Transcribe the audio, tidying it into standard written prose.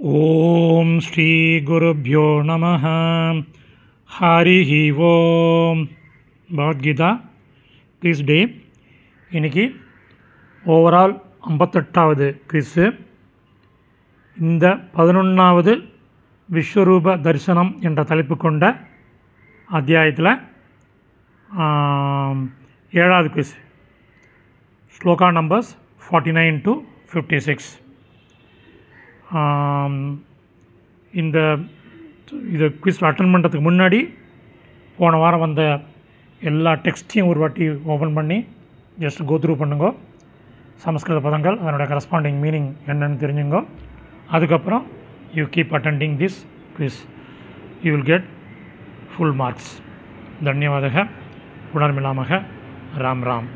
ஓம் ஸ்ரீ குருப்யோ நமஹ. ஹரிஹி ஓம். பகவத்கீதா குவிஸ் டே. இன்றைக்கி ஓவரால் 58வது குவிஸு. இந்த 11வது விஸ்வரூப தரிசனம் என்ற தலைப்பு கொண்ட அத்தியாயத்தில் 7வது குவிஸ். Shloka numbers 49 to 56. இதை குவிஸ் அட்டன் பண்ணுறதுக்கு முன்னாடி போன வாரம் வந்த எல்லா டெக்ஸ்ட்டையும் ஒரு வாட்டி ஓப்பன் பண்ணி ஜஸ்ட் கோத்ரூ பண்ணுங்க. சமஸ்கிருத பதங்கள் அதனுடைய கரஸ்பாண்டிங் மீனிங் என்னன்னு தெரிஞ்சுங்க. அதுக்கப்புறம் you keep attending this quiz. You will get full marks. தன்யவாதக. புனர்மிலாமக. ராம் ராம்.